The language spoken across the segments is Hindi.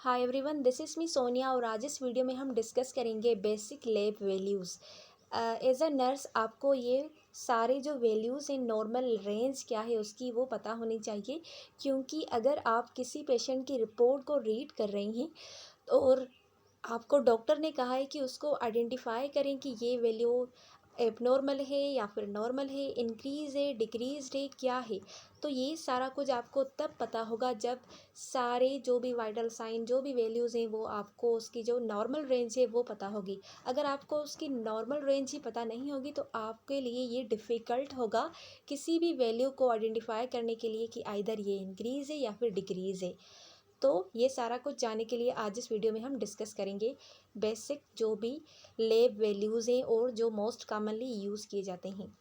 Hi everyone, this is me Sonia और आज इस वीडियो में हम डिस्कस करेंगे basic lab values. As a nurse आपको ये सारे जो वैल्यूज़ हैं, नॉर्मल रेंज क्या है उसकी वो पता होनी चाहिए, क्योंकि अगर आप किसी पेशेंट की रिपोर्ट को रीड कर रही हैं और आपको डॉक्टर ने कहा है कि उसको आइडेंटिफाई करें कि ये वैल्यू एबनॉर्मल है या फिर नॉर्मल है, इंक्रीज़ है, डिक्रीज़ है, क्या है, तो ये सारा कुछ आपको तब पता होगा जब सारे जो भी वाइटल साइन जो भी वैल्यूज़ हैं वो आपको उसकी जो नॉर्मल रेंज है वो पता होगी। अगर आपको उसकी नॉर्मल रेंज ही पता नहीं होगी तो आपके लिए ये डिफ़िकल्ट होगा किसी भी वैल्यू को आइडेंटिफाई करने के लिए कि आइदर ये इंक्रीज़ है या फिर डिक्रीज़ है। तो ये सारा कुछ जानने के लिए आज इस वीडियो में हम डिस्कस करेंगे बेसिक जो भी लैब वैल्यूज़ हैं और जो मोस्ट कॉमनली यूज़ किए जाते हैं।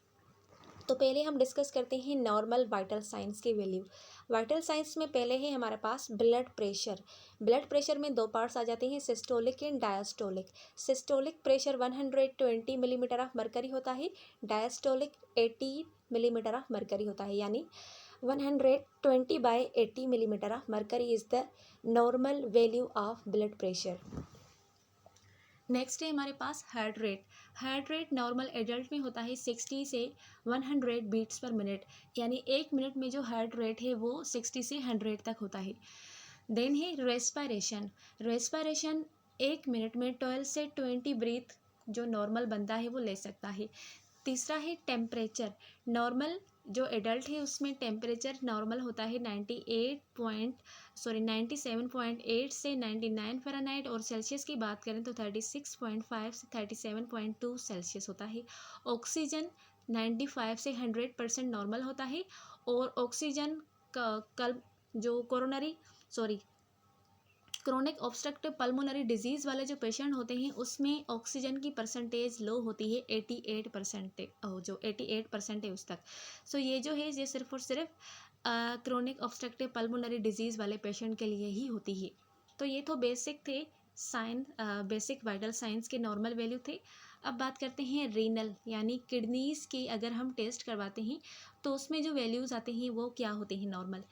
तो पहले हम डिस्कस करते हैं नॉर्मल वाइटल साइंस के वैल्यू। वाइटल साइंस में पहले है हमारे पास ब्लड प्रेशर। ब्लड प्रेशर में दो पार्ट्स आ जाते हैं, systolic and diastolic. Systolic pressure 120 millimetre of mercury होता है, डायस्टोलिक 80 मिलीमीटर ऑफ मरकरी होता है, यानी 120/80 millimetre of mercury is the normal value of blood pressure. Next है हमारे पास heart rate. Heart rate normal adult में होता है 60 से 100 बीट्स पर मिनट, यानी एक मिनट में जो हार्ट रेट है वो 60 से 100 तक होता है। देन है रेस्पायरेशन। रेस्पायरेशन एक मिनट में 12 से 20 ब्रीथ जो नॉर्मल बंदा है वो ले सकता है। तीसरा है टेम्परेचर। नॉर्मल जो एडल्ट है उसमें टेम्परेचर नॉर्मल होता है 97.8 से 99 फ़ारेनहाइट, और सेल्सियस की बात करें तो 36.5 से 37.2 सेल्सियस होता है। ऑक्सीजन 95 से 100% नॉर्मल होता है, और ऑक्सीजन का कल जो क्रोनिक ऑब्स्ट्रक्टिव पल्मोनरी डिजीज़ वाले जो पेशेंट होते हैं उसमें ऑक्सीजन की परसेंटेज लो होती है 88%, जो 88% है उस तक। सो ये जो है ये सिर्फ और सिर्फ क्रोनिक ऑब्स्ट्रक्टिव पल्मोनरी डिजीज़ वाले पेशेंट के लिए ही होती है। तो ये तो बेसिक थे बेसिक वाइटल साइंस के नॉर्मल वैल्यू थे। अब बात करते हैं रीनल यानी किडनीज़ की अगर हम टेस्ट करवाते हैं तो उसमें जो वैल्यूज़ आते हैं वो क्या होते हैं नॉर्मल।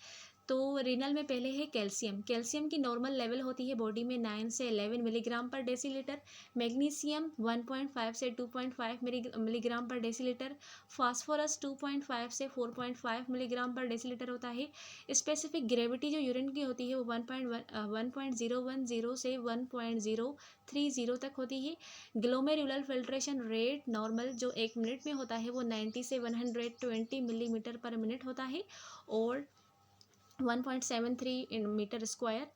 तो रीनल में पहले है कैल्शियम। कैल्शियम की नॉर्मल लेवल होती है बॉडी में 9 से 11 मिलीग्राम पर डेसीलीटर। मैग्नीशियम 1.5 से 2.5 मिलीग्राम पर डेसीलीटर। फास्फोरस 2.5 से 4.5 मिलीग्राम पर डेसीलीटर होता है। स्पेसिफिक ग्रेविटी जो यूरिन की होती है वो 1.010 से 1.030 तक होती है। ग्लोमेरुलर फिल्ट्रेशन रेट नॉर्मल जो एक मिनट में होता है वो 90 से 120 मिलीमीटर पर मिनट होता है, और 1.73 metre square.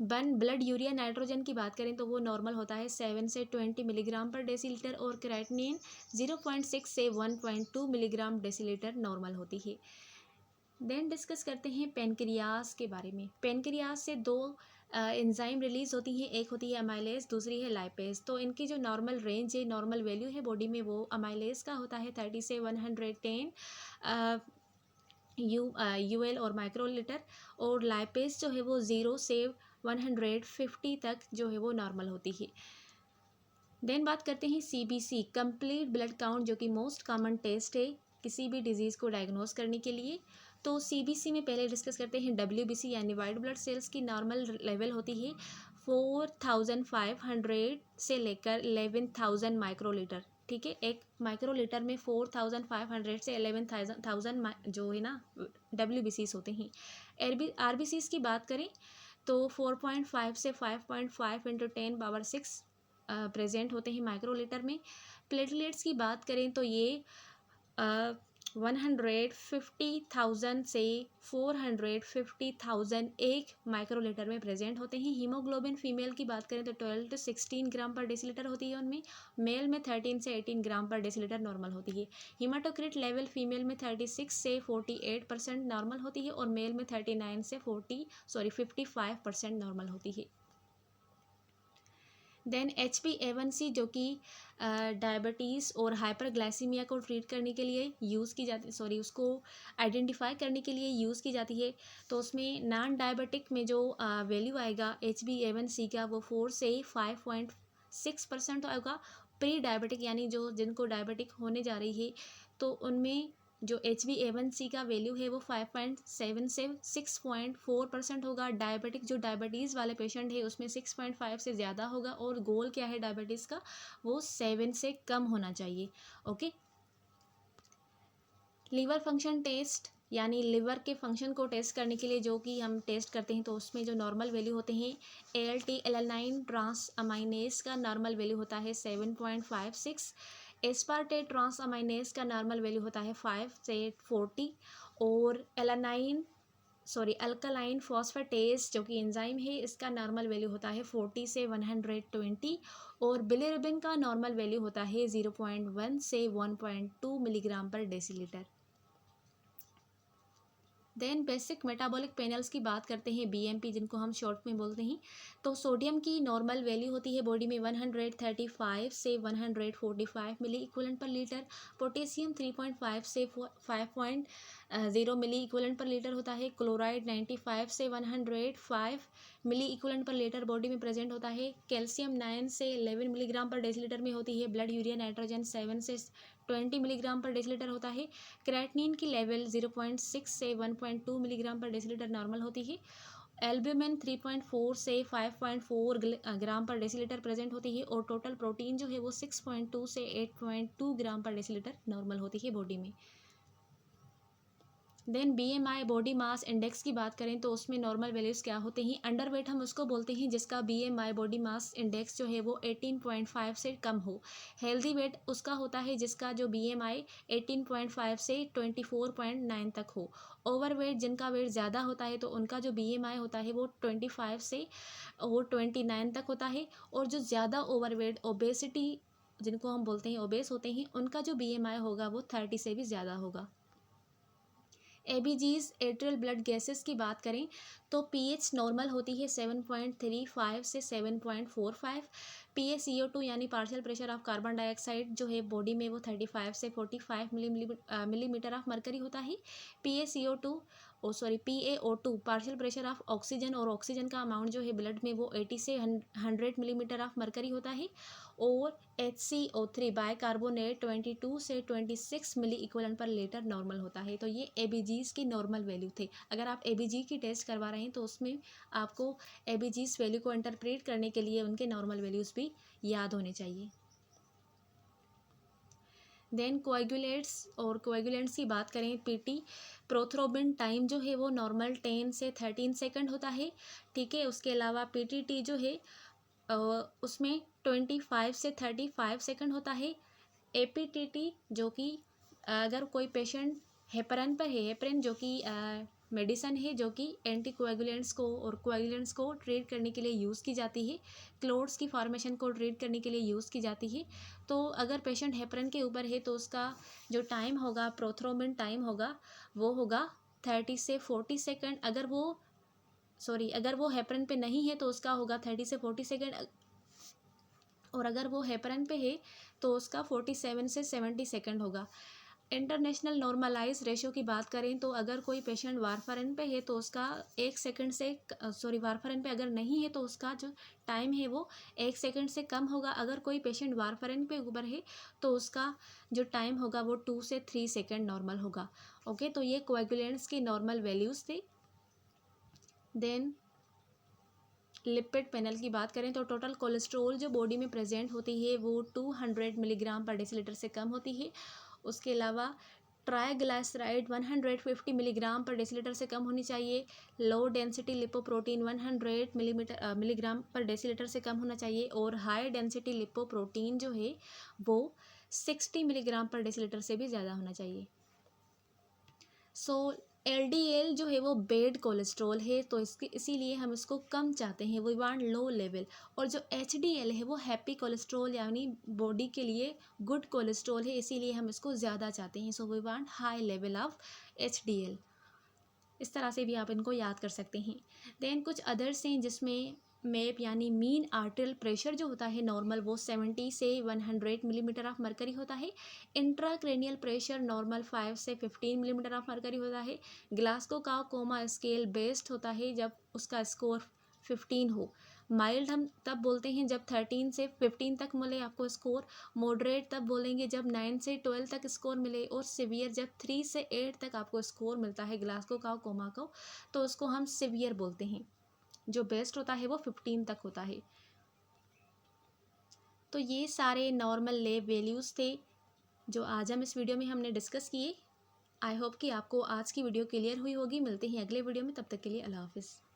Blood urea nitrogen की बात करें तो वो नॉर्मल होता है 7 से 20 मिलीग्राम पर डेसीलीटर, और क्रेटिनिन 0.6 से 1.2 मिलीग्राम डेसीलीटर नॉर्मल होती है। देन डिस्कस करते हैं पेनक्रियास के बारे में। पेनक्रियास से दो एंजाइम रिलीज होती हैं, एक होती है अमाइलेज, दूसरी है लाइपेज। तो इनकी जो नॉर्मल रेंज है, नॉर्मल वैल्यू है बॉडी में, वो अमाइलेज का होता है 30 से 110 यूएल और माइक्रोलीटर, और लाइपेज जो है वो 0 से 150 तक जो है वो नॉर्मल होती है। देन बात करते हैं सीबीसी, कंप्लीट ब्लड काउंट, जो कि मोस्ट कॉमन टेस्ट है किसी भी डिजीज़ को डायग्नोस करने के लिए। तो सीबीसी में पहले डिस्कस करते हैं डब्ल्यूबीसी यानी वाइट ब्लड सेल्स की नॉर्मल लेवल होती है 4500 से लेकर 11000 माइक्रोलीटर। ठीक है, एक माइक्रोलीटर में 4500 से 11000 जो है ना डब्ल्यूबीसीज होते हैं। आरबीसीज की बात करें तो 4.5 से 5.5 इंटू 10 पावर 6 प्रेजेंट होते हैं माइक्रोलीटर में। प्लेटलेट्स की बात करें तो ये 150,000 से 450,000 एक माइक्रोलीटर में प्रेजेंट होते हैं। हीमोग्लोबिन फीमेल की बात करें तो 12 से 16 ग्राम पर डेसीलीटर होती है उनमें। मेल में 13 से 18 ग्राम पर डेसीलीटर नॉर्मल होती है। हीमाटोक्रिट लेवल फीमेल में 36 से 48% नॉर्मल होती है, और मेल में 39 से 55% नॉर्मल होती है। देन HbA1c जो कि डायबिटीज़ और हाइपरग्लाइसीमिया को ट्रीट करने के लिए यूज़ की जाती उसको आइडेंटिफाई करने के लिए यूज़ की जाती है। तो उसमें नॉन डायबिटिक में जो वैल्यू आएगा HbA1c का वो 4 से 5.6% आएगा। प्री डायबिटिक यानी जो जिनको डायबिटिक होने जा रही है तो उनमें जो HbA1c का वैल्यू है वो 5.7 से 6.4% होगा। डायबिटिक जो डायबिटीज़ वाले पेशेंट है उसमें 6.5 से ज़्यादा होगा, और गोल क्या है डायबिटीज़ का, वो 7 से कम होना चाहिए। ओके। लीवर फंक्शन टेस्ट, यानी लिवर के फंक्शन को टेस्ट करने के लिए जो कि हम टेस्ट करते हैं, तो उसमें जो नॉर्मल वैल्यू होते हैं, ALT एलानाइन ट्रांस अमाइनेज का नॉर्मल वैल्यू होता है 7.56, एस्पार्टेट ट्रांस अमाइनेज का नॉर्मल वैल्यू होता है 5 से 40, और अल्कलाइन फॉस्फेटेज जो कि एंजाइम है इसका नॉर्मल वैल्यू होता है 40 से 120, और बिलिरुबिन का नॉर्मल वैल्यू होता है 0.1 से 1.2 milligram per decilitre. Then basic metabolic panels की बात करते हैं, BMP जिनको हम शॉर्ट में बोलते हैं। तो सोडियम की नॉर्मल वैल्यू होती है बॉडी में 135 से 145 मिली इक्विवेलेंट पर लीटर। पोटेशियम 3.5 से 5.0 मिली इक्विवेलेंट पर लीटर होता है। क्लोराइड 95 से 105 मिली इक्विवेलेंट पर लीटर बॉडी में प्रेजेंट होता है। कैल्शियम 9 से 11 मिलीग्राम पर डेसीलीटर में होती है। ब्लड यूरिया नाइट्रोजन 7 से 20 मिलीग्राम पर डेसीलीटर होता है। क्रेटिनिन की लेवल 0.6 से 1.2 मिलीग्राम पर डेसीलीटर नॉर्मल होती है। एल्ब्यूमिन 3.4 से 5.4 ग्राम पर डेसीलीटर प्रेजेंट होती है, और टोटल प्रोटीन जो है वो 6.2 से 8.2 ग्राम पर डेसीलीटर नॉर्मल होती है बॉडी में। Then BMI body mass index की बात करें तो उसमें नॉर्मल वैल्यूज़ क्या होते हैं। अंडर वेट हम उसको बोलते हैं जिसका BMI बॉडी मास इंडेक्स जो है वो 18.5 से कम हो। हेल्दी वेट उसका होता है जिसका जो BMI 18.5 से 24.9 तक हो। ओवर वेट जिनका वेट ज़्यादा होता है तो उनका जो BMI होता है वो 25 से वो 29 तक होता है, और जो ज़्यादा ओवर वेट ओबेसिटी जिनको हम बोलते हैं ओबेस होते हैं उनका जो BMI होगा वो 30 से भी ज़्यादा होगा। ABGs एट्रियल ब्लड गैसेस की बात करें तो pH नॉर्मल होती है 7.35 से 7.45। PaCO2 यानी partial pressure of carbon dioxide जो है बॉडी में वो 35 से 45 मिलीमीटर ऑफ मरकरी होता है। PaO2 partial pressure of oxygen, और ऑक्सीजन का अमाउंट जो है ब्लड में वो 80 से 100 मिलीमीटर ऑफ मरकरी होता है। और HCO3 बाइकार्बोनेट 22 से 26 मिली इक्विवेलेंट पर लीटर नॉर्मल होता है। तो ये ABGs की नॉर्मल वैल्यू थे। अगर आप ABG की टेस्ट करवा रहे हैं तो उसमें आपको ABGs वैल्यू को इंटरप्रेट करने के लिए उनके नॉर्मल वैल्यूज़ भी याद होने चाहिए। देन कोएगुलेट्स और कोएगुलेंट्स की बात करें, PT प्रोथ्रोबिन टाइम जो है वो नॉर्मल 10 से 13 सेकंड होता है। ठीक है, उसके अलावा PTT जो है उसमें 25 से 35 सेकंड होता है। APTT जो कि अगर कोई पेशेंट हेपरन पर है, हेपरिन जो कि मेडिसन है जो कि एंटी कोएगुलेंट्स को और कोएगुलेंट्स को ट्रीट करने के लिए यूज़ की जाती है, क्लोट्स की फॉर्मेशन को ट्रीट करने के लिए यूज़ की जाती है। तो अगर पेशेंट हेपरन के ऊपर है तो उसका जो टाइम होगा, प्रोथ्रोबिन टाइम होगा, वो होगा 30 से 40 सेकंड। अगर वो हेपरन पे नहीं है तो उसका होगा 30 से 40 सेकंड, और अगर वो हेपरन पे है तो उसका 47 से 70 सेकंड होगा। इंटरनेशनल नॉर्मलाइज रेशियो की बात करें तो अगर कोई पेशेंट वारफारिन पे है तो उसका 1 सेकंड से वारफारिन पे अगर नहीं है तो उसका जो टाइम है वो 1 सेकंड से कम होगा। अगर कोई पेशेंट वारफारिन पे ऊपर है तो उसका जो टाइम होगा वो 2 से 3 सेकंड नॉर्मल होगा। ओके, तो ये कोएगुलेंट्स की नॉर्मल वैल्यूज़ थे। देन लिपिड पैनल की बात करें तो टोटल कोलेस्ट्रॉल जो बॉडी में प्रेजेंट होती है वो 200 मिलीग्राम पर डेसीलीटर से कम होती है। उसके अलावा ट्राइग्लिसराइड 150 मिलीग्राम पर डेसीलीटर से कम होनी चाहिए। Low density lipoprotein 100 milligram per decilitre से कम होना चाहिए, और हाई डेंसिटी लिपोप्रोटीन जो है वो 60 मिलीग्राम पर डेसीलीटर से भी ज़्यादा होना चाहिए। सो LDL जो है वो बैड कोलेस्ट्रॉल है, तो इसीलिए हम इसको कम चाहते हैं, वी वांट लो लेवल। और जो HDL है वो हैप्पी कोलेस्ट्रॉल यानी बॉडी के लिए गुड कोलेस्ट्रॉल है, इसीलिए हम इसको ज़्यादा चाहते हैं। So we want high level of HDL। इस तरह से भी आप इनको याद कर सकते हैं। देन कुछ अदर्स हैं जिसमें मेप यानी मीन आर्टेरियल प्रेशर जो होता है नॉर्मल वो 70 से 100 मिलीमीटर ऑफ मरकरी होता है। इंट्राक्रेनियल प्रेशर नॉर्मल 5 से 15 मिलीमीटर ऑफ मरकरी होता है। ग्लासगो का कोमा स्केल बेस्ड होता है जब उसका स्कोर 15 हो। माइल्ड हम तब बोलते हैं जब 13 से 15 तक मिले आपको स्कोर। मॉडरेट तब बोलेंगे जब 9 से 12 तक स्कोर मिले। और सिवियर जब 3 से 8 तक आपको स्कोर मिलता है ग्लासगो का कोमा को, तो उसको हम सिवियर बोलते हैं। जो बेस्ट होता है वो 15 तक होता है। तो ये सारे नॉर्मल लैब वैल्यूज़ थे जो आज हम इस वीडियो में हमने डिस्कस किए। आई होप कि आपको आज की वीडियो क्लियर हुई होगी। मिलते हैं अगले वीडियो में, तब तक के लिए अल्लाह हाफिज़।